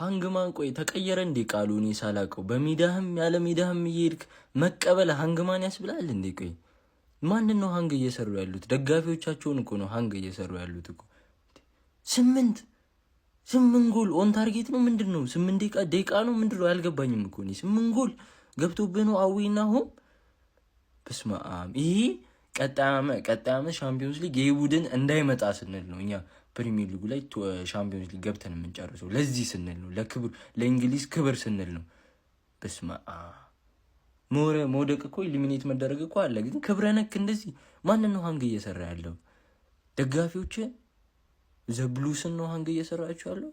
ሃንግማን ቆይ ተቀየረ እንዴ ቃሉ? እኔ ሳላቀው በሚዳህም ያለ ሚዳህም እየሄድክ መቀበል ሃንግማን ያስብላል እንዴ? ቆይ ማንን ነው ሃንግ እየሰሩ ያሉት? ደጋፊዎቻቸውን እኮ ነው ሃንግ እየሰሩ ያሉት እኮ። 8 ጎል ኦን ታርጌት ነው ምንድነው? 8 ደቂቃ ነው ምንድነው? ያልገባኝም እኮ ነው። 8 ጎል ገብቶብህ ነው አዊና ሆም። በስመ አብ። ይሄ ቀጣይ ዓመት ሻምፒዮንስ ሊግ ይሄ ቡድን እንዳይመጣ ስንል ነው እኛ ፕሪሚየር ሊጉ ላይ ሻምፒዮንስ ሊግ ገብተን የምንጨርሰው። ለዚህ ስንል ነው፣ ለክብር ለእንግሊዝ ክብር ስንል ነው። በስመ አብ። መውደቅ እኮ ኢሊሚኔት መደረግ እኮ አለ፣ ግን ክብረ ነክ እንደዚህ ማንን ነው ሃንግ እየሰራ ያለው? ደጋፊዎች ዘብሉስን ነው ሃንግ እየሰራቸው ያለው።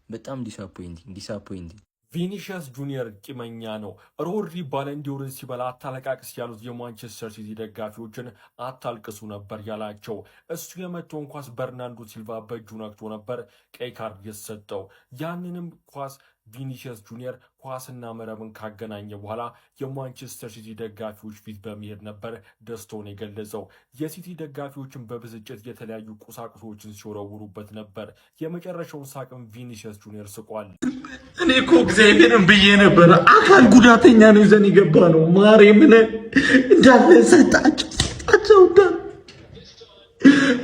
በጣም ዲስአፖይንቲንግ። ቪኒሺየስ ጁኒየር ቂመኛ ነው። ሮድሪ ባለንዲዮርን ሲበላ አታለቃቅስ ያሉት የማንቸስተር ሲቲ ደጋፊዎችን አታልቅሱ ነበር ያላቸው። እሱ የመተውን ኳስ በርናንዶ ሲልቫ በእጁ ነክቶ ነበር ቀይ ካርድ የተሰጠው። ያንንም ኳስ ቪኒሺየስ ጁኒየር ኳስና መረብን ካገናኘ በኋላ የማንቸስተር ሲቲ ደጋፊዎች ፊት በመሄድ ነበር ደስታውን የገለጸው። የሲቲ ደጋፊዎችን በብስጭት የተለያዩ ቁሳቁሶችን ሲወረውሩበት ነበር። የመጨረሻውን ሳቅም ቪኒሺየስ ጁኒየር ስቋል። እኔ እኮ እግዚአብሔርን ብዬ ነበረ፣ አካል ጉዳተኛ ነው ይዘን የገባ ነው። ማርያምን እንዳለ ሰጣቸው።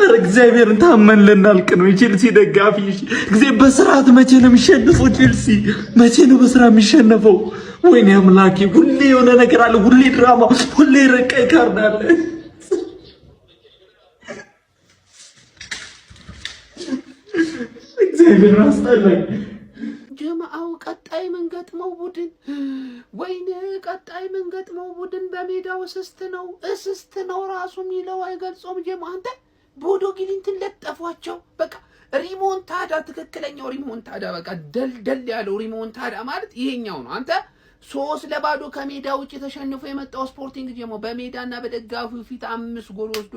ኧረ እግዚአብሔርን ታመን ልናልቅ ነው። የቼልሲ ደጋፊ ጊዜ በስርዓት መቼ ነው የሚሸነፈው? ቼልሲ መቼ ነው በስራ የሚሸነፈው? ወይኔ አምላኬ፣ ሁሌ የሆነ ነገር አለ፣ ሁሌ ድራማ፣ ሁሌ ቀይ ካርድ አለ። እግዚአብሔር አስጠላኝ። ጀማአው ቀጣይ መንገጥመው ቡድን ወይኔ ቀጣይ መንገጥመው ቡድን በሜዳው እስስት ነው ራሱ የሚለው አይገልጾም። ጀማአ አንተ ቦዶ ጊሊንትን ለጠፏቸው። በቃ ሪሞንታዳ፣ ትክክለኛው ሪሞንታዳ፣ በቃ ደልደል ያለው ሪሞንታዳ ማለት ይሄኛው ነው። አንተ 3-0 ከሜዳ ውጭ ተሸንፎ የመጣው ስፖርቲንግ ጀሞ በሜዳና በደጋፊው ፊት 5 ጎል ወስዶ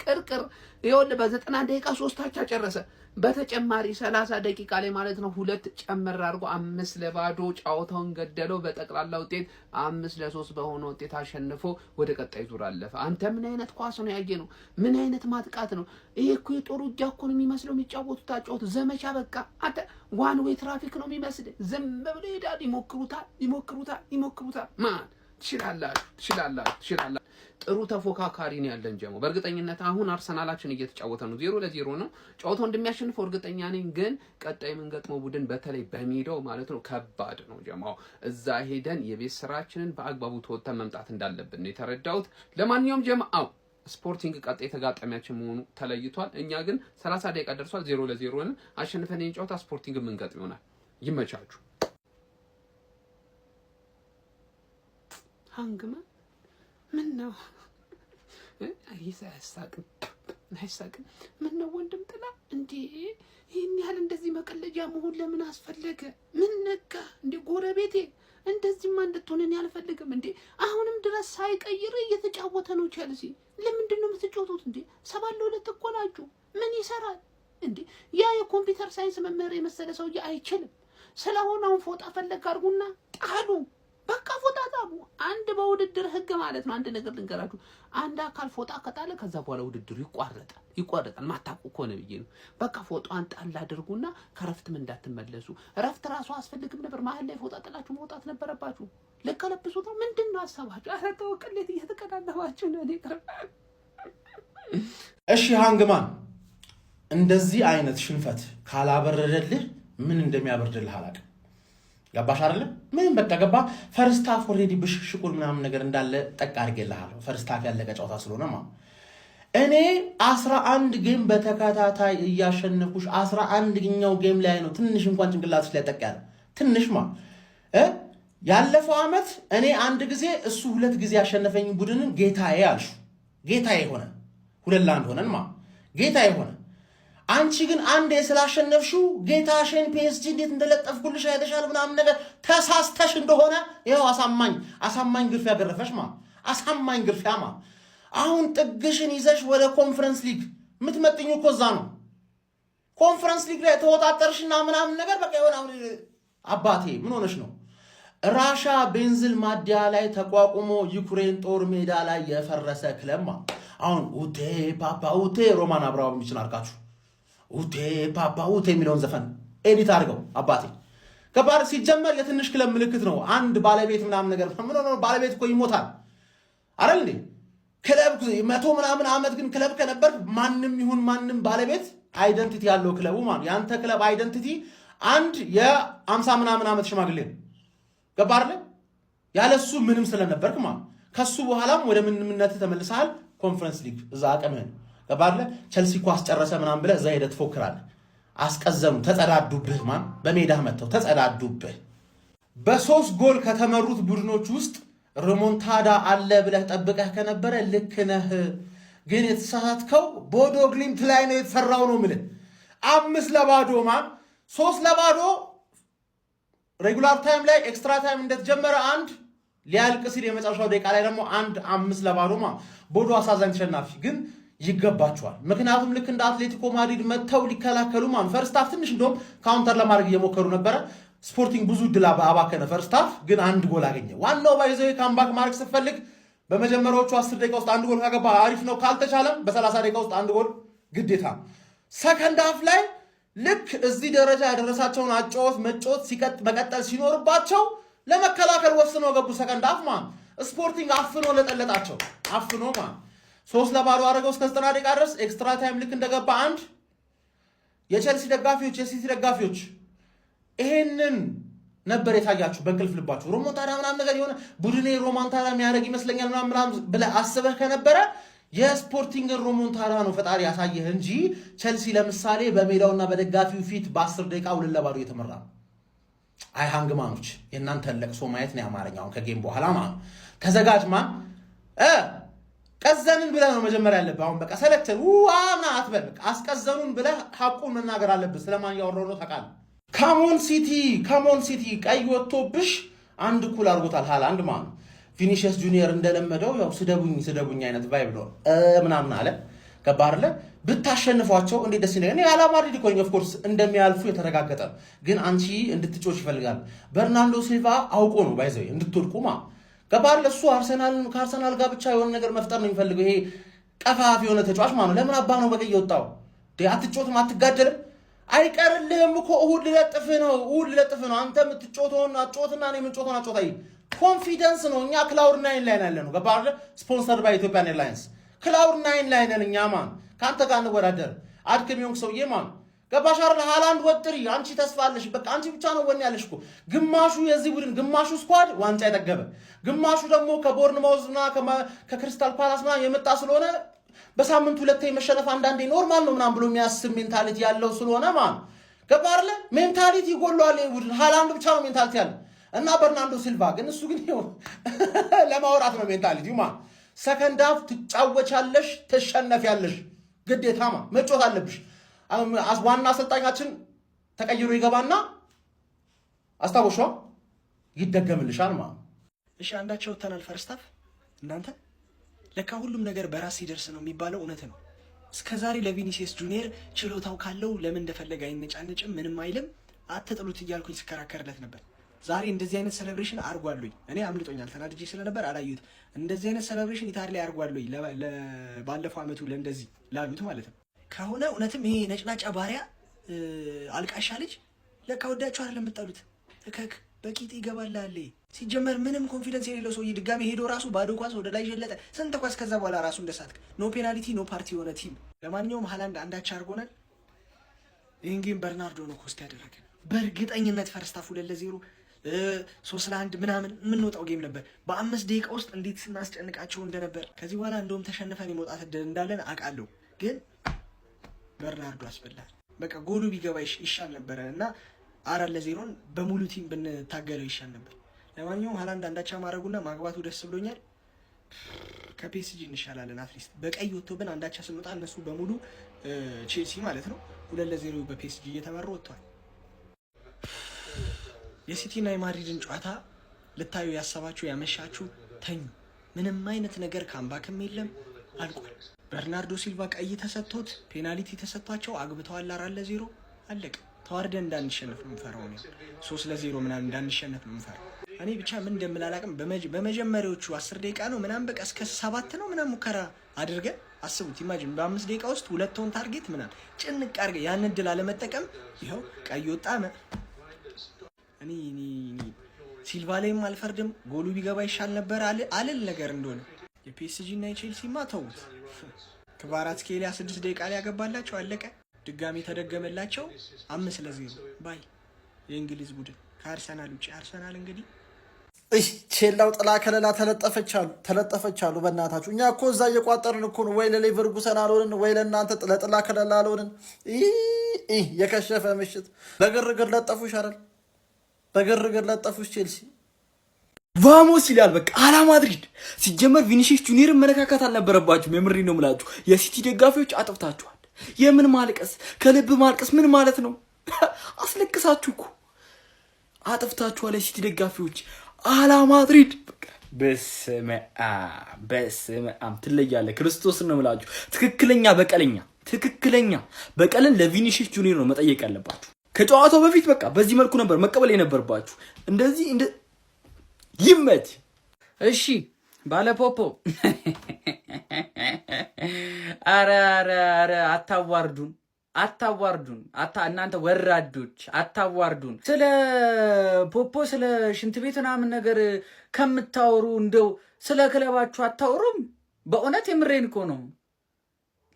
ቅርቅር ይኸውልህ በ90 ደቂቃ 3 አቻ ጨረሰ። በተጨማሪ 30 ደቂቃ ላይ ማለት ነው 2 ጨመር አድርጎ 5-0 ጫውታውን ገደለው። በጠቅላላ ውጤት 5-3 በሆነ ውጤት አሸንፎ ወደ ቀጣይ ዙር አለፈ። አንተ ምን አይነት ኳስ ነው ያየነው? ምን አይነት ማጥቃት ነው ይሄ? እኮ የጦር ውጊያ እኮ ነው የሚመስለው የሚጫወቱት አጫወቱ ዘመቻ። በቃ አንተ ዋን ዌይ ትራፊክ ነው የሚመስል። ዝም ብሎ ይሄዳል፣ ይሞክሩታል። ማን ትችላላችሁ። ጥሩ ተፎካካሪ ነው ያለን ጀሞ። በእርግጠኝነት አሁን አርሰናላችን እየተጫወተ ነው፣ 0-0 ነው። ጨዋታው እንደሚያሸንፈው እርግጠኛ ነኝ። ግን ቀጣይ የምንገጥመው ቡድን በተለይ በሜዳው ማለት ነው ከባድ ነው ጀሞ። እዛ ሄደን የቤት ስራችንን በአግባቡ ተወጥተን መምጣት እንዳለብን ነው የተረዳሁት። ለማንኛውም ጀማው ስፖርቲንግ ቀጣይ ተጋጣሚያችን መሆኑ ተለይቷል። እኛ ግን 30 ደቂቃ ደርሷል፣ 0-0 ነው። አሸንፈን ጨዋታ ስፖርቲንግ የምንገጥም ይሆናል። ይመቻችሁ። ሃንግማ ምን ነው አይሳቅም? ምን ነው ወንድም ጥላ እንዴ? ይሄን ያህል እንደዚህ መቀለጃ መሆን ለምን አስፈለገ? ምን ነካ እንዴ? ጎረቤቴ እንደዚህማ እንድትሆንን ያልፈልግም እንዴ? አሁንም ድረስ ሳይቀይር እየተጫወተ ነው ቼልሲ። ለምንድን ነው የምትጫወቱት እንዴ? 7-2 እኮ ናችሁ። ምን ይሰራል እንዴ? ያ የኮምፒውተር ሳይንስ መምህር የመሰለ ሰውዬ አይችልም። ስለሆነ አሁን ፎጣ ፈለግ አድርጉና ጣሉ። በቃ ፎጣ ጣሉ። አንድ በውድድር ህግ ማለት ነው። አንድ ነገር ልንገራችሁ፣ አንድ አካል ፎጣ ከጣለ ከዛ በኋላ ውድድሩ ይቋረጣል። ማታውቁ እኮ ነው ብዬ ነው። በቃ ፎጣን ጣል አድርጉና ከረፍትም እንዳትመለሱ። ረፍት ራሱ አስፈልግም ነበር። መሀል ላይ ፎጣ ጥላችሁ መውጣት ነበረባችሁ። ለከለብሱት ነው። ምንድነው ሐሳባችሁ? ኧረ ተው፣ ቅሌት እየተቀዳደባችሁ ነው። እሺ ሃንግማን፣ እንደዚህ አይነት ሽንፈት ካላበረደልህ ምን እንደሚያበርድልህ አላውቅም። ገባሽ አይደለ? ምን በቃ ገባ። ፈርስት ሃፍ ኦሬዲ ብሽሽቁል ምናምን ነገር እንዳለ ጠቅ አድርጌልሃለሁ። ፈርስት ሃፍ ያለቀ ጨዋታ ስለሆነ እኔ 11 ጌም በተከታታይ እያሸነፍኩሽ 11ኛው ጌም ላይ ነው ትንሽ እንኳን ጭንቅላትሽ ላይ ጠቅ ያለ ትንሽ ያለፈው አመት እኔ አንድ ጊዜ እሱ 2 ጊዜ ያሸነፈኝ ቡድንን ጌታዬ አልሹ። ጌታዬ ሆነ 2-1 ሆነን ጌታዬ ሆነ። አንቺ ግን አንዴ ስላሸነፍሽው ጌታሽን ፒኤስጂ እንዴት እንደለጠፍኩልሽ አይተሻል ምናምን ነገር ተሳስተሽ እንደሆነ ይሄው አሳማኝ ግርፊያ ገረፈሽ አሳማኝ ግርፊያ አሁን ጥግሽን ይዘሽ ወደ ኮንፈረንስ ሊግ የምትመጥኙ እኮ እዛ ነው። ኮንፈረንስ ሊግ ላይ ተወጣጠርሽና ምናምን ነገር በቃ ይሆን። አሁን አባቴ ምን ሆነሽ ነው? ራሻ ቤንዝል ማዲያ ላይ ተቋቁሞ ዩክሬን ጦር ሜዳ ላይ የፈረሰ ክለብ አሁን ኡቴ ፓፓ ኡቴ ሮማን አብራው የሚችል አርካችሁ ኡቴ ፓፓ ኡቴ የሚለውን ዘፈን ኤዲት አድርገው አባቴ ገባር ሲጀመር የትንሽ ክለብ ምልክት ነው። አንድ ባለቤት ምናምን ነገር ምን ነው ባለቤት እኮ ይሞታል አይደል እንዴ? ክለብ 100 ምናምን ዓመት ግን ክለብ ከነበር ማንም ይሁን ማንም ባለቤት አይደንቲቲ ያለው ክለቡ ማለት ያንተ ክለብ አይደንቲቲ አንድ የ50 ምናምን ዓመት ሽማግሌ ገባር ያለሱ ምንም ስለነበርክ ማለት ከሱ በኋላም ወደ ምንምነት ተመልሰሃል። ኮንፈረንስ ሊግ እዛ አቀመን ገባር ቸልሲ ኳስ ጨረሰ ምናምን ብለህ እዛ ሄደህ ትፎክራለህ። አስቀዘሙ ተጸዳዱብህ ማን በሜዳህ መተው ተጸዳዱብህ። በ3 ጎል ከተመሩት ቡድኖች ውስጥ ሪሞንታዳ አለ ብለህ ጠብቀህ ከነበረ ልክ ነህ። ግን የተሳሳትከው ቦዶ ግሊምት ላይ ነው የተሰራው ነው የምልህ። 5-0 ማን 3-0 ሬጉላር ታይም ላይ ኤክስትራ ታይም እንደተጀመረ አንድ ሊያልቅ ሲል የመጨረሻው ደቂቃ ላይ ደግሞ 5-0 ማን ቦዶ አሳዛኝ ተሸናፊ ግን ይገባቸዋል። ምክንያቱም ልክ እንደ አትሌቲኮ ማድሪድ መተው ሊከላከሉ ማን ፈርስት ሃፍ ትንሽ እንደውም ካውንተር ለማድረግ እየሞከሩ ነበረ። ስፖርቲንግ ብዙ ድል አባከነ። ፈርስት ሃፍ ግን አንድ ጎል አገኘ። ዋናው ባይዘው ካምባክ ማድረግ ስትፈልግ በመጀመሪያዎቹ 10 ደቂቃ ውስጥ አንድ ጎል ካገባ አሪፍ ነው። ካልተቻለም በ30 ደቂቃ ውስጥ አንድ ጎል ግዴታ። ሰከንድ ሃፍ ላይ ልክ እዚህ ደረጃ ያደረሳቸውን አጫወት መጫወት መቀጠል ሲኖርባቸው ለመከላከል ወስነው ገቡ። ሰከንድ ሃፍ ማን ስፖርቲንግ አፍኖ ለጠለጣቸው አፍኖ ማን 3-0 አደረገው እስከ 90 ደቂቃ ድረስ። ኤክስትራ ታይም ልክ እንደገባ አንድ የቸልሲ ደጋፊዎች የሲቲ ደጋፊዎች ይሄንን ነበር የታያችሁ በእንቅልፍ ልባችሁ። ሮሞንታዳ ምናምን ነገር የሆነ ቡድኔ ሮሞንታዳ የሚያደርግ ይመስለኛል ምናምን ብለህ አስበህ ከነበረ የስፖርቲንግን ሮሞንታዳ ነው ፈጣሪ ያሳየህ እንጂ ቸልሲ ለምሳሌ በሜዳውና በደጋፊው ፊት በ10 ደቂቃ 2-0 እየተመራ ነው። አይ ሃንግማኖች የእናንተ ለቅሶ ማየት ነው ያማረኛውን ከጌም በኋላ ማለት ተዘጋጅ ማን ቀዘንን ብለህ ነው መጀመሪያ ያለብህ። አሁን በቃ ሰለቸን ዋና አትበል። አስቀዘኑን ብለህ ሐቁን መናገር አለብህ። ስለማን ያወራው ነው ታውቃለህ? ካሞን ሲቲ ቀይ ወጥቶብሽ አንድ እኩል አድርጎታል። ሃላንድ ማለት ቪኒሺየስ ጁኒየር እንደለመደው ያው ስደቡኝ አይነት ቫይብ ነው ምናምን አለ። ገባርለ ብታሸንፏቸው እንዴት ደስ ይለኛል። እኔ ያላ ማድሪድ እኮ ኦፍ ኮርስ እንደሚያልፉ የተረጋገጠ ግን አንቺ እንድትጮች ይፈልጋል። በርናርዶ ሲልቫ አውቆ ነው ባይዘው እንድትወድቁ ማለት ገባር ለሱ ከአርሰናል ጋር ብቻ የሆነ ነገር መፍጠር ነው የሚፈልገው። ይሄ ቀፋፊ የሆነ ተጫዋች ማለት ነው። ለምን አባ ነው በቀይ የወጣው? አትጮትም? አትጋደልም? አይቀርልህም እኮ እሁድ ልለጥፍ ነው። አንተ የምትጮተውን አጮትና እኔ የምንጮተውን አጮታ። ኮንፊደንስ ነው። እኛ ክላውድ 9 ላይ ያለ ነው። ገባር ስፖንሰርድ ባይ ኢትዮጵያን ኤርላይንስ ክላውድ 9 ላይ ነን እኛ ማን ከአንተ ጋር እንወዳደር። አድክም የሆንክ ሰውዬ ማን ገባሽ አይደል? ሃላንድ ወጥሪ አንቺ ተስፋለሽ። በቃ አንቺ ብቻ ነው ወኔ ያለሽ እኮ። ግማሹ የዚህ ቡድን ግማሹ ስኳድ ዋንጫ የጠገበ ግማሹ ደግሞ ከቦርንማውዝ እና ከክሪስታል ፓላስ ምናምን የመጣ ስለሆነ በሳምንት 2 መሸነፍ አንዳንዴ ኖርማል ነው ምናምን ብሎ የሚያስብ ሜንታሊቲ ያለው ስለሆነ ማን ገባ አይደል? ሜንታሊቲ ይጎሏል ቡድን። ሃላንድ ብቻ ነው ሜንታሊቲ ያለው እና በርናርዶ ሲልቫ ግን እሱ ግን ለማውራት ነው ሜንታሊቲው ማን። ሰከንድ ሃፍ ትጫወቻለሽ፣ ትሸነፊያለሽ። ግዴታ ማን መጮት አለብሽ። ዋና አሰልጣኛችን ተቀይሮ ይገባና አስታውሿ ይደገምልሻል ማለት። እሺ አንዳቸው ተናል ፈርስታፍ እናንተ ለካ ሁሉም ነገር በራስ ሲደርስ ነው የሚባለው እውነት ነው። እስከዛሬ ለቪኒሲየስ ጁኒየር ችሎታው ካለው ለምን እንደፈለገ አይነጫነጭም፣ ምንም አይልም፣ አትጥሉት እያልኩኝ ስከራከርለት ነበር። ዛሬ እንደዚህ አይነት ሴሌብሬሽን አርጓሉኝ። እኔ አምልጦኛል፣ ተናድጄ ስለነበር አላዩት። እንደዚህ አይነት ሴሌብሬሽን ኢታሊ ላይ አርጓሉኝ ባለፈው አመቱ ለእንደዚህ ላሉት ማለት ነው። ከሆነ እውነትም ይሄ ነጭናጫ ባሪያ አልቃሻ ልጅ ለካ ወዳችሁ አይደለም የምትጠሉት። እከክ በቂጥ ይገባላል። ሲጀመር ምንም ኮንፊደንስ የሌለው ሰውዬ ድጋሚ ሄዶ ራሱ ባዶ ኳስ ወደ ላይ ጀለጠ። ስንት ኳስ ከዛ በኋላ ራሱ እንደሳትክ ኖ ፔናልቲ ኖ ፓርቲ የሆነ ቲም። ለማንኛውም ሃላንድ አንዳች አድርጎናል። ይህን ጌም በርናርዶ ነው ኮስት ያደረገን። በእርግጠኝነት ፈርስታፍ 2-0 3-1 ምናምን የምንወጣው ጌም ነበር። በ5 ደቂቃ ውስጥ እንዴት ስናስጨንቃቸው እንደነበር። ከዚህ በኋላ እንደውም ተሸንፈን የመውጣት እድል እንዳለን አውቃለሁ። ግን በርናርዶ አስበላል። በቃ ጎሉ ቢገባ ይሻል ነበረ እና 4-0 በሙሉ ቲም ብንታገለው ይሻል ነበር። ለማንኛውም ሃላንድ አንዳቻ ማድረጉና ማግባቱ ደስ ብሎኛል። ከፒኤስጂ እንሻላለን። አትሊስት በቀይ ወጥቶብን አንዳቻ ስንወጣ እነሱ በሙሉ ቼልሲ ማለት ነው 2-0 በፒኤስጂ እየተመሩ ወጥቷል። የሲቲና የማድሪድን ጨዋታ ልታዩ ያሰባችሁ ያመሻችሁ ተኙ። ምንም አይነት ነገር ካምባክም የለም፣ አልቋል። በርናርዶ ሲልቫ ቀይ ተሰጥቶት ፔናልቲ ተሰጥቷቸው አግብተዋል። 4-0 አለቀ። ተዋርደን እንዳንሸነፍ ነው የምፈራው ነው። 3-0 ምናምን እንዳንሸነፍ ነው የምፈራው። እኔ ብቻ ምን እንደምላላቅም በመጀመሪያዎቹ 10 ደቂቃ ነው ምናምን በቃ እስከ 7 ነው ምናምን ሙከራ አድርገን አስቡት። ኢማጂን በ5 ደቂቃ ውስጥ 2 ታርጌት ምናምን ጭንቅ አድርገን ያን እድል አለመጠቀም ይኸው ቀይ ወጣ። እኔ ሲልቫ ላይም አልፈርድም። ጎሉ ቢገባ ይሻል ነበር አልል ነገር እንደሆነ የፒኤስጂ እና የቼልሲማ ተውት። ክቫራትስኬሊያ 6 ደቂቃ ላይ ያገባላቸው አለቀ። ድጋሚ ተደገመላቸው 5-0 ባይ የእንግሊዝ ቡድን ከአርሰናል ውጪ። አርሰናል እንግዲህ ቼላው ጥላ ከለላ ተለጠፈቻሉ። በእናታችሁ እኛ እኮ እዛ እየቋጠርን እኮ ነው። ወይ ለሌቨርኩሰን አልሆንን ወይ ለእናንተ ለጥላ ከለላ አልሆንን። የከሸፈ ምሽት በግርግር ለጠፉ ይሻላል። በግርግር ለጠፉሽ ቼልሲ ቫሞስ ይላል። በቃ አላ ማድሪድ ሲጀመር ቪኒሲየስ ጁኒየርን መነካካት አልነበረባችሁም። የምሬ ነው የምላችሁ። የሲቲ ደጋፊዎች አጥፍታችኋል። የምን ማልቀስ ከልብ ማልቀስ ምን ማለት ነው? አስለቅሳችሁ እኮ አጥፍታችኋል። የሲቲ ደጋፊዎች አላ ማድሪድ በስመ አብ ትለያለህ። ክርስቶስን ነው የምላችሁ። ትክክለኛ በቀልን ለቪኒሲየስ ጁኒየር ነው መጠየቅ ያለባችሁ። ከጨዋታው በፊት በቃ በዚህ መልኩ ነበር መቀበል የነበረባችሁ። እንደዚህ ይመት እሺ ባለፖፖ አረ አታዋርዱን እናንተ ወራዶች አታዋርዱን። ስለ ፖፖ ስለ ሽንት ቤት ምናምን ነገር ከምታወሩ እንደው ስለ ክለባችሁ አታወሩም? በእውነት የምሬን እኮ ነው።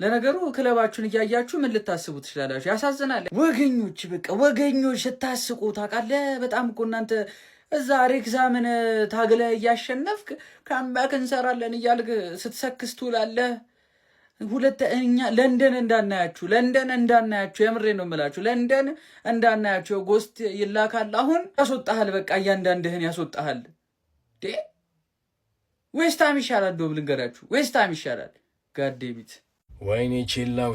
ለነገሩ ክለባችሁን እያያችሁ ምን ልታስቡ ትችላላችሁ? ያሳዝናል። ወገኞች ስታስቁ ታውቃለህ። በጣም እኮ እናንተ እዛ ሬክዛምን ታግለ እያሸነፍክ ካምባክ እንሰራለን እያልክ ስትሰክስ ትውላለህ። ሁለተኛ ለንደን እንዳናያችሁ የምሬ ነው የምላችሁ። ለንደን እንዳናያችሁ ጎስት ይላካል። አሁን ያስወጣሃል። በቃ እያንዳንድህን ያስወጣሃል። ዌስትሃም ይሻላል። ዶብ ልንገራችሁ፣ ዌስትሃም ይሻላል። ጋዴቢት ወይኔ ቼላው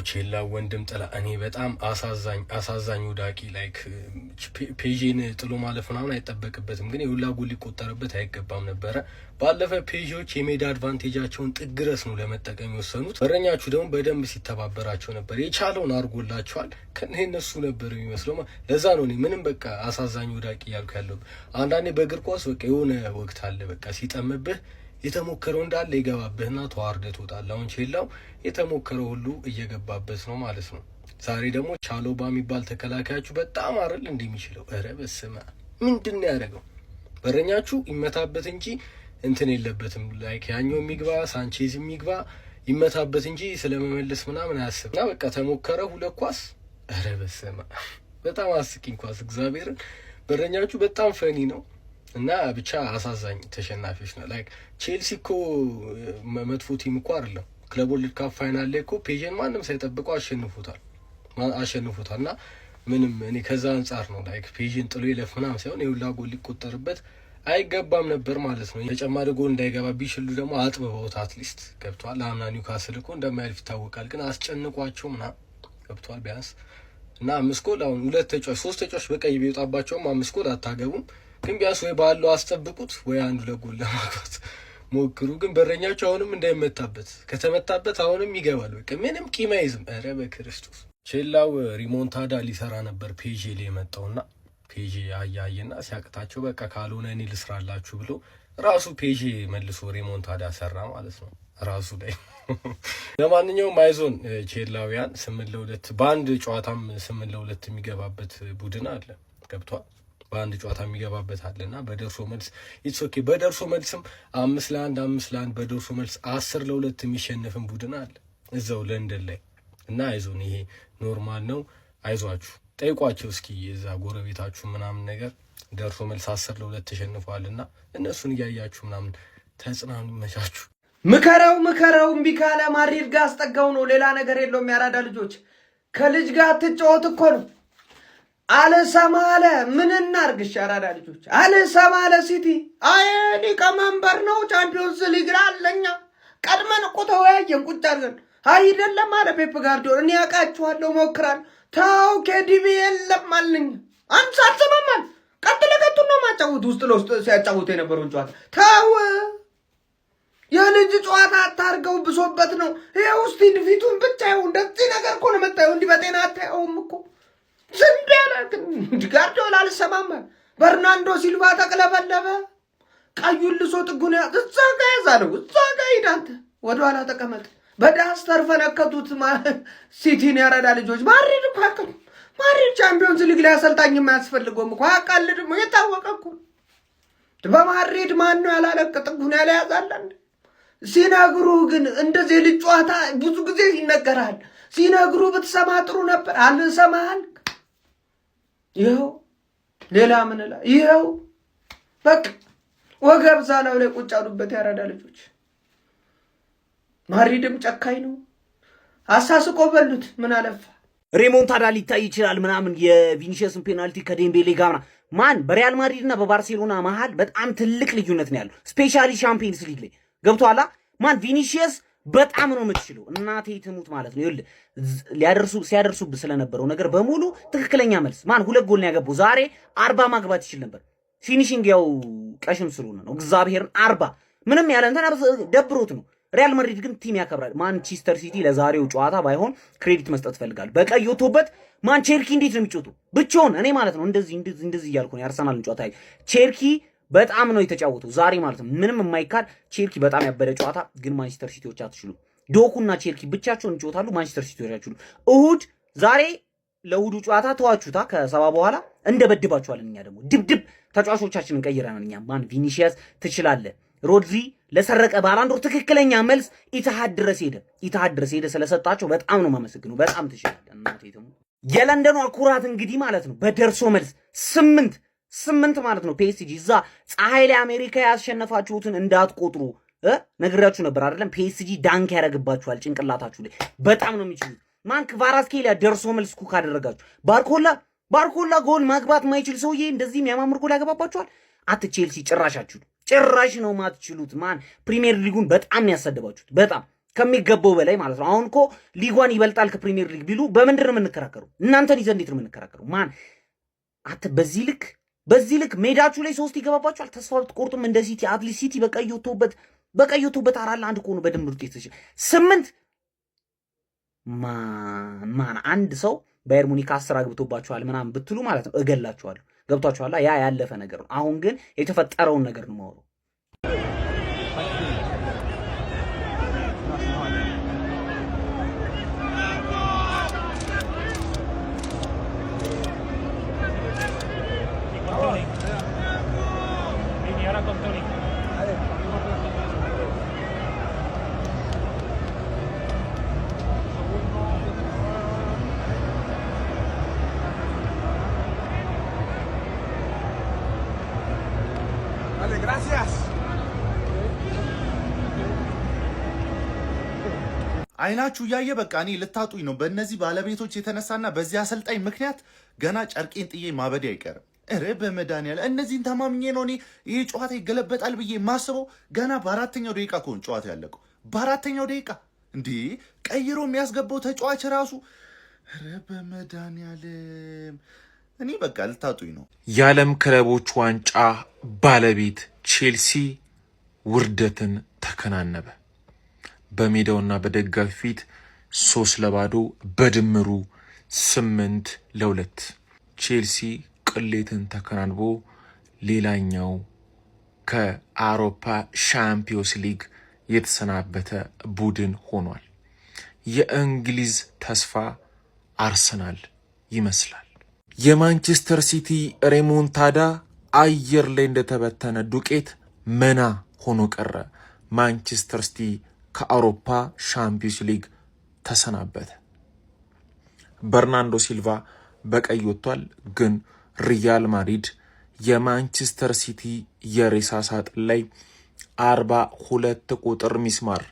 ወንድም ጥላ። እኔ በጣም አሳዛኝ ውዳቂ ላይክ ፔዥን ጥሎ ማለፍ ምናምን አይጠበቅበትም፣ ግን የሁላ ጎል ሊቆጠርበት አይገባም ነበረ። ባለፈ ፔዥዎች የሜዳ አድቫንቴጃቸውን ጥግ ድረስ ነው ለመጠቀም የወሰኑት። በረኛችሁ ደግሞ በደንብ ሲተባበራቸው ነበር። የቻለውን አድርጎላቸዋል። ከእነሱ ነበር የሚመስለው። ለዛ ነው እኔ ምንም በቃ አሳዛኝ ውዳቂ እያልኩ ያለው። አንዳንዴ በእግር ኳስ በቃ የሆነ ወቅት አለ በቃ ሲጠምብህ የተሞከረው እንዳለ ይገባብህና ተዋርደህ ትወጣለህ። አሁን ቼላው የተሞከረው ሁሉ እየገባበት ነው ማለት ነው። ዛሬ ደግሞ ቻሎባ የሚባል ተከላካያችሁ በጣም አይደል እንደሚችለው። ኧረ በስመ አብ ምንድን ነው ያደረገው? በረኛችሁ ይመታበት እንጂ እንትን የለበትም። ላይክ ያኛው የሚግባ ሳንቼዝ የሚግባ ይመታበት እንጂ ስለመመለስ ምናምን አያስብ እና በቃ ተሞከረ ሁለት ኳስ። ኧረ በስመ አብ በጣም አስቂኝ ኳስ። እግዚአብሔርን በረኛችሁ በጣም ፈኒ ነው። እና ብቻ አሳዛኝ ተሸናፊዎች ነው። ላይክ ቼልሲ እኮ መጥፎ ቲም እኮ አይደለም። ክለብ ወርልድ ካፕ ፋይናል ላይ እኮ ፔዥን ማንም ሳይጠብቀው አሸንፎታል። እና ምንም እኔ ከዛ አንጻር ነው ላይክ ፔዥን ጥሎ ይለፍ ምናምን ሳይሆን የሁላ ጎል ሊቆጠርበት አይገባም ነበር ማለት ነው። ተጨማሪ ጎል እንዳይገባ ቢችሉ ደግሞ አጥብበውት አትሊስት ገብቷል። አምና ኒውካስል እኮ እንደማያልፍ ይታወቃል፣ ግን አስጨንቋቸው ምናምን ገብቷል ቢያንስ እና 5 ጎል አሁን 3 ተጫዋች በቀይ ቢወጣባቸውም 5 ጎል አታገቡም። ግን ቢያንስ ወይ ባለው አስጠብቁት ወይ አንዱ ለጎል ለማግባት ሞክሩ። ግን በረኛቸው አሁንም እንዳይመታበት፣ ከተመታበት አሁንም ይገባል። በቃ ምንም ቂም አይዝም። ኧረ በክርስቶስ ቼላው ሪሞንታዳ ሊሰራ ነበር ፔዤ ላይ የመጣውና ፔዤ አያየና ሲያቅታቸው በቃ ካልሆነ እኔ ልስራላችሁ ብሎ ራሱ ፔዤ መልሶ ሪሞንታዳ ሰራ ማለት ነው ራሱ ላይ። ለማንኛውም አይዞን ቼላውያን 8-2 በአንድ ጨዋታም 8-2 የሚገባበት ቡድን አለ ገብቷል። በአንድ ጨዋታ የሚገባበት አለና በደርሶ መልስ ኢትስ ኦኬ። በደርሶ መልስም 5-1 በደርሶ መልስ 10-2 የሚሸነፍን ቡድን አለ እዛው ለንደን ላይ እና አይዞን፣ ይሄ ኖርማል ነው። አይዟችሁ፣ ጠይቋቸው እስኪ የዛ ጎረቤታችሁ ምናምን ነገር ደርሶ መልስ 10-2 ተሸንፈዋልና እነሱን እያያችሁ ምናምን ተጽናኑ፣ ይመቻችሁ። ምከረው እምቢ ካለ ማድሪድ ጋር አስጠጋው ነው። ሌላ ነገር የለውም። ያራዳ ልጆች ከልጅ ጋር ትጫወት እኮ ነው። አልሰማ አለ። ምን እናርግሽ? ያራዳ ልጆች አልሰማ አለ። ሲቲ አይ ሊቀመንበር ነው ቻምፒዮንስ ሊግ አለኛ ቀድመን እኮ ተወያየን ቁጭ አድርገን አይደለም አለ ፔፕ ጋርዲዮላ። እኔ ያውቃችኋለሁ ሞክራል። ታው ኬዲቢ የለም አለኝ። አንተ አልሰማማል። ቀጥለ ነው ማጫወት ውስጥ ለውስጥ ሲያጫውቱ የነበረውን ጨዋታ ታው የልጅ ጨዋታ አታርገው። ብሶበት ነው ይሄው። እስቲ ፊቱን ብቻ ይኸው። እንደዚህ ነገር እኮ ነው መጣየው። እንዲህ በጤና አታየውም እኮ ዝም ብያለሁ። ጋርዲዮላ አልሰማማ። በርናንዶ ሲልቫ ተቅለበለበ። ቀዩን ልሶ ጥጉን እዛ ጋ ያዛለው። እዛ ጋ ሂድ አንተ ወደኋላ ተቀመጥ። በዳስተር ፈነከቱት ሲቲን። ያረዳ ልጆች ማድሪድ ማድሪድ ቻምፒዮንስ ሊግ ላይ አሰልጣኝ የማያስፈልገውም እኮ አቃልድም የታወቀ እኮ በማድሪድ ማን ነው ያላለቀጥኩን ያለ ያዛለን ሲነግሩ ግን እንደዚህ ልጅ ጨዋታ ብዙ ጊዜ ይነገራል ሲነግሩ ብትሰማ ጥሩ ነበር አልሰማሃል ይኸው ሌላ ምን እላ ይኸው በቃ ወገብ ዛላው ላይ ቁጭ አሉበት ያራዳ ልጆች ማድሪድም ጨካኝ ነው አሳስቆ በሉት ምን አለፋ ሬሞንታዳ ሊታይ ይችላል ምናምን የቪኒሺየስን ፔናልቲ ከዴምቤሌ ጋር ማን በሪያል ማድሪድ እና በባርሴሎና መሃል በጣም ትልቅ ልዩነት ነው ያለው ስፔሻሊ ቻምፒየንስ ሊግ ላይ ገብቷላ ማን ቪኒሺየስ በጣም ነው የምትችለው እናቴ ትሙት ማለት ነው ሲያደርሱ ስለነበረው ነገር በሙሉ ትክክለኛ መልስ ማን 2 ጎል ነው ያገባው ዛሬ 40 ማግባት ይችላል ነበር ፊኒሺንግ ያው ቀሽም ስለሆነ ነው እግዚአብሔርን 40 ምንም ያለ እንተና ደብሮት ነው ሪያል ማድሪድ ግን ቲም ያከብራል ማንቸስተር ሲቲ ለዛሬው ጨዋታ ባይሆን ክሬዲት መስጠት ፈልጋል በቀይ ወጥቶበት ማን ቼልሲ እንዴት ነው የሚጮቱ ብቻውን እኔ ማለት ነው እንደዚህ እያልኩ ነው የአርሰናልን ጨዋታ ቼልሲ በጣም ነው የተጫወተው ዛሬ ማለት ነው ምንም የማይካድ ቼልሲ በጣም ያበደ ጨዋታ ግን ማንቸስተር ሲቲዎች አትችሉ ዶኩና ቼልሲ ብቻቸውን ይጫወታሉ ማንቸስተር ሲቲዎች አትችሉ እሁድ ዛሬ ለእሁዱ ጨዋታ ተዋቹታ ከሰባ በኋላ እንደበድባቸዋለን እኛ ደግሞ ድብድብ ተጫዋቾቻችንን ቀይረናል እኛ ማን ቪኒሺየስ ትችላለ ሮድሪ ለሰረቀ ባላንዶር ትክክለኛ መልስ ኢትሃድ ድረስ ሄደ ስለሰጣቸው በጣም ነው ማመሰግነው በጣም ትችላለ እናቴ ተሙ የለንደኑ አኩራት እንግዲህ ማለት ነው በደርሶ መልስ 8 ማለት ነው ፒኤስጂ እዛ ፀሐይ ላይ አሜሪካ ያስሸነፋችሁትን እንዳትቆጥሩ ነግራችሁ ነበር አይደለም ፒኤስጂ ዳንክ ያረግባችኋል ጭንቅላታችሁ ላይ በጣም ነው የሚችሉት ማን ክቫራስኬሊያ ደርሶ መልስ ኩ ካደረጋችሁ ባርኮላ ጎል ማግባት ማይችል ሰውዬ እንደዚህ የሚያማምር ጎል ያገባባችኋል ቼልሲ ጭራሽ ነው ማትችሉት ማን ፕሪሚየር ሊጉን በጣም ያሳደባችሁት በጣም ከሚገባው በላይ ማለት ነው አሁን እኮ ሊጓን ይበልጣል ከፕሪሚየር ሊግ ቢሉ በመንደር ነው የምንከራከሩ እናንተን ይዘን እንዴት ነው የምንከራከሩ ማን በዚህ ልክ ሜዳችሁ ላይ 3 ይገባባችኋል ተስፋ ብትቆርጡም እንደ ሲቲ አትሊስት ሲቲ በቀይቶበት 4-1 ኮኑ በድምር ውጤት 8 ማን አንድ ሰው ባየር ሙኒክ 10 አግብቶባችኋል ምናምን ብትሉ ማለት ነው እገላችኋለሁ ገብቷችኋል ያ ያለፈ ነገር ነው አሁን ግን የተፈጠረውን ነገር ነው ማወሩ አይናችሁ እያየ በቃ እኔ ልታጡኝ ነው በእነዚህ ባለቤቶች የተነሳና በዚህ አሰልጣኝ ምክንያት ገና ጨርቄን ጥዬ ማበዴ አይቀርም እረ በመድኃኒዓለም እነዚህን ተማምኜ ነው እኔ ይሄ ጨዋታ ይገለበጣል ብዬ ማስበው ገና በ4ኛው ደቂቃ ከሆነ ጨዋታ ያለቀው በ4ኛው ደቂቃ እንዴ ቀይሮ የሚያስገባው ተጫዋች ራሱ እረ በመድኃኒዓለም እኔ በቃ ልታጡኝ ነው የዓለም ክለቦች ዋንጫ ባለቤት ቼልሲ ውርደትን ተከናነበ በሜዳውና በደጋፊ ፊት 3-0 በድምሩ 8-2 ቼልሲ ቅሌትን ተከናንቦ ሌላኛው ከአውሮፓ ሻምፒዮንስ ሊግ የተሰናበተ ቡድን ሆኗል። የእንግሊዝ ተስፋ አርሰናል ይመስላል። የማንቸስተር ሲቲ ሬሞንታዳ አየር ላይ እንደተበተነ ዱቄት መና ሆኖ ቀረ። ማንቸስተር ሲቲ ከአውሮፓ ሻምፒዮንስ ሊግ ተሰናበተ። በርናንዶ ሲልቫ በቀይ ወጥቷል። ግን ሪያል ማድሪድ የማንቸስተር ሲቲ የሬሳ ሳጥን ላይ 42 ቁጥር ሚስማር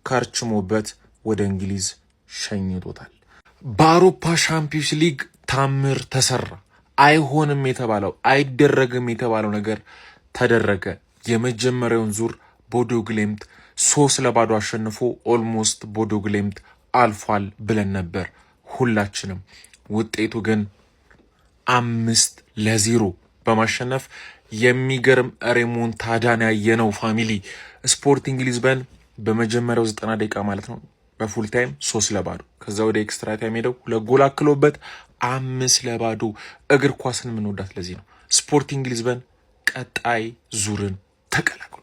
ከርችሞበት ወደ እንግሊዝ ሸኝቶታል። በአውሮፓ ሻምፒዮንስ ሊግ ታምር ተሰራ። አይሆንም የተባለው አይደረግም የተባለው ነገር ተደረገ። የመጀመሪያውን ዙር ቦዶ ግሌምት 3-0 አሸንፎ ኦልሞስት ቦዶ ግሌምት አልፏል ብለን ነበር ሁላችንም። ውጤቱ ግን 5-0 በማሸነፍ የሚገርም ሬሞንታዳን ያየነው ፋሚሊ። ስፖርቲንግ ሊዝበን በመጀመሪያው 90 ደቂቃ ማለት ነው በፉል ታይም 3-0 ከዛ ወደ ኤክስትራ ታይም ሄደው 2 ጎል አክሎበት 5-0። እግር ኳስን የምንወዳት ለዚህ ነው። ስፖርቲንግ ሊዝበን ቀጣይ ዙርን ተቀላቅሏል።